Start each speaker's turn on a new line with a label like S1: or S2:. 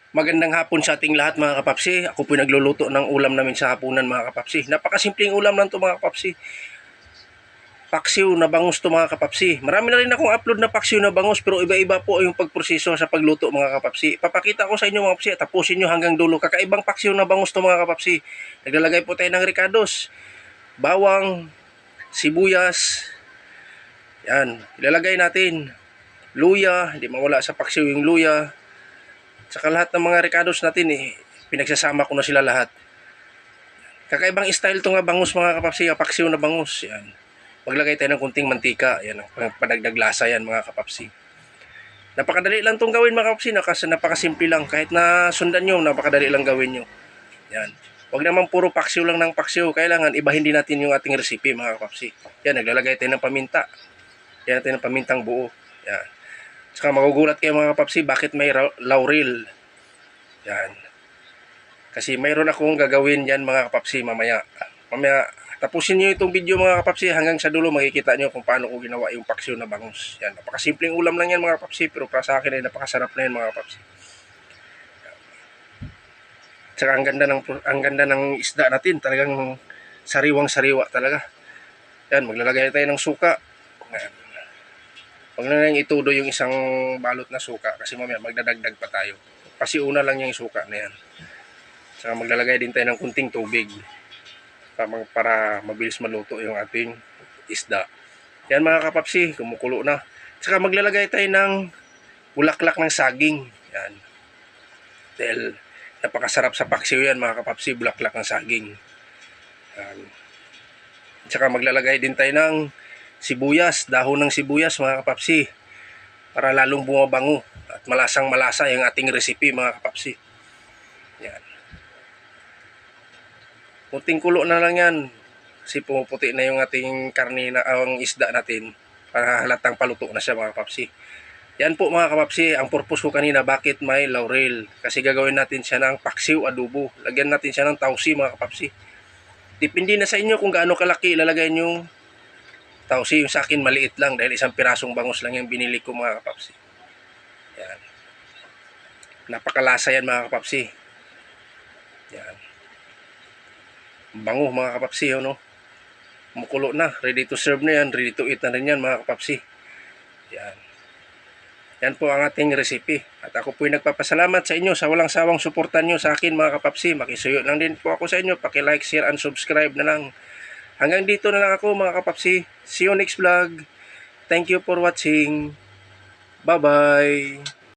S1: Magandang hapon sa ating lahat mga kapapsi. Ako po nagluluto ng ulam namin sa hapunan mga kapapsi. Napakasimpleng ulam lang to mga kapapsi. Paksiw na bangus to mga kapapsi. Marami na rin akong upload na paksiw na bangus pero iba-iba po yung pagproseso sa pagluto mga kapapsi. Papakita ko sa inyo mga kapapsi at tapusin nyo hanggang dulo. Kakaibang paksiw na bangus to mga kapapsi. Naglalagay po tayo ng ricados, bawang, sibuyas. Yan, ilalagay natin luya, hindi mawala sa paksiw yung luya. Saka lahat ng mga ricados natin pinagsasama ko na sila lahat. Kakaibang style to nga bangus mga kapapsi, paksiw na bangus. Yan. Maglagay tayo ng kunting mantika. Yan ang panagdag lasa yan mga kapapsi. Napakadali lang tong gawin mga kapapsi, napakasimple lang. Kahit na sundan nyo, napakadali lang gawin nyo. Yan. Huwag naman puro paksiw lang ng paksiw. Kailangan ibahin din natin yung ating recipe mga kapapsi. Yan, naglalagay tayo ng paminta. Yan natin ng pamintang buo. Yan. Saka magugulat kayo mga kapapsi, bakit may laurel? Yan. Kasi mayroon akong gagawin yan mga kapapsi mamaya. Mamaya, tapusin nyo itong video mga kapapsi hanggang sa dulo makikita nyo kung paano ko ginawa yung paksiw na bangus. Yan. Napakasimpleng ulam lang yan mga kapapsi, pero para sa akin ay napakasarap na yan mga kapapsi. Saka ang ganda ng isda natin, talagang sariwang-sariwa talaga. Yan, maglalagay tayo ng suka. Yan. Huwag na lang itudo yung isang balot na suka kasi mamaya magdadagdag pa tayo. Pasiuna lang yung suka na yan. Saka maglalagay din tayo ng kunting tubig para mabilis maluto yung ating isda. Yan mga kapapsi, kumukulo na. Saka maglalagay tayo ng bulaklak ng saging. Yan. Dahil napakasarap sa paksiw yan mga kapapsi, bulaklak ng saging. Yan. Saka maglalagay din tayo ng sibuyas, dahon ng sibuyas mga kapapsi, para lalong bumabango at malasang malasa yung ating recipe mga kapapsi. Yan. Kunting kulo na lang yan kasi pumuputi na yung ating karne na ang isda natin para halatang paluto na siya mga kapapsi. Yan po mga kapapsi, ang purpose ko kanina bakit may laurel, kasi gagawin natin siya ng paksiw adobo. Lagyan natin siya ng tausi mga kapapsi. Depende na sa inyo kung gaano kalaki ilalagay nyo tausi. Yung sa akin maliit lang dahil isang pirasong bangus lang yung binili ko mga kapapsi. Yan. Napakalasa yan mga kapapsi. Yan. Bango mga kapapsi, no? Mukulo na, ready to serve na yan, ready to eat na rin yan mga kapapsi. Yan. Yan po ang ating recipe. At ako po'y nagpapasalamat sa inyo sa walang sawang suportan nyo sa akin mga kapapsi. Makisuyo lang din po ako sa inyo. Paki-like, share, and subscribe na lang. Hanggang dito na lang ako mga kapapsi. See you next vlog. Thank you for watching. Bye-bye.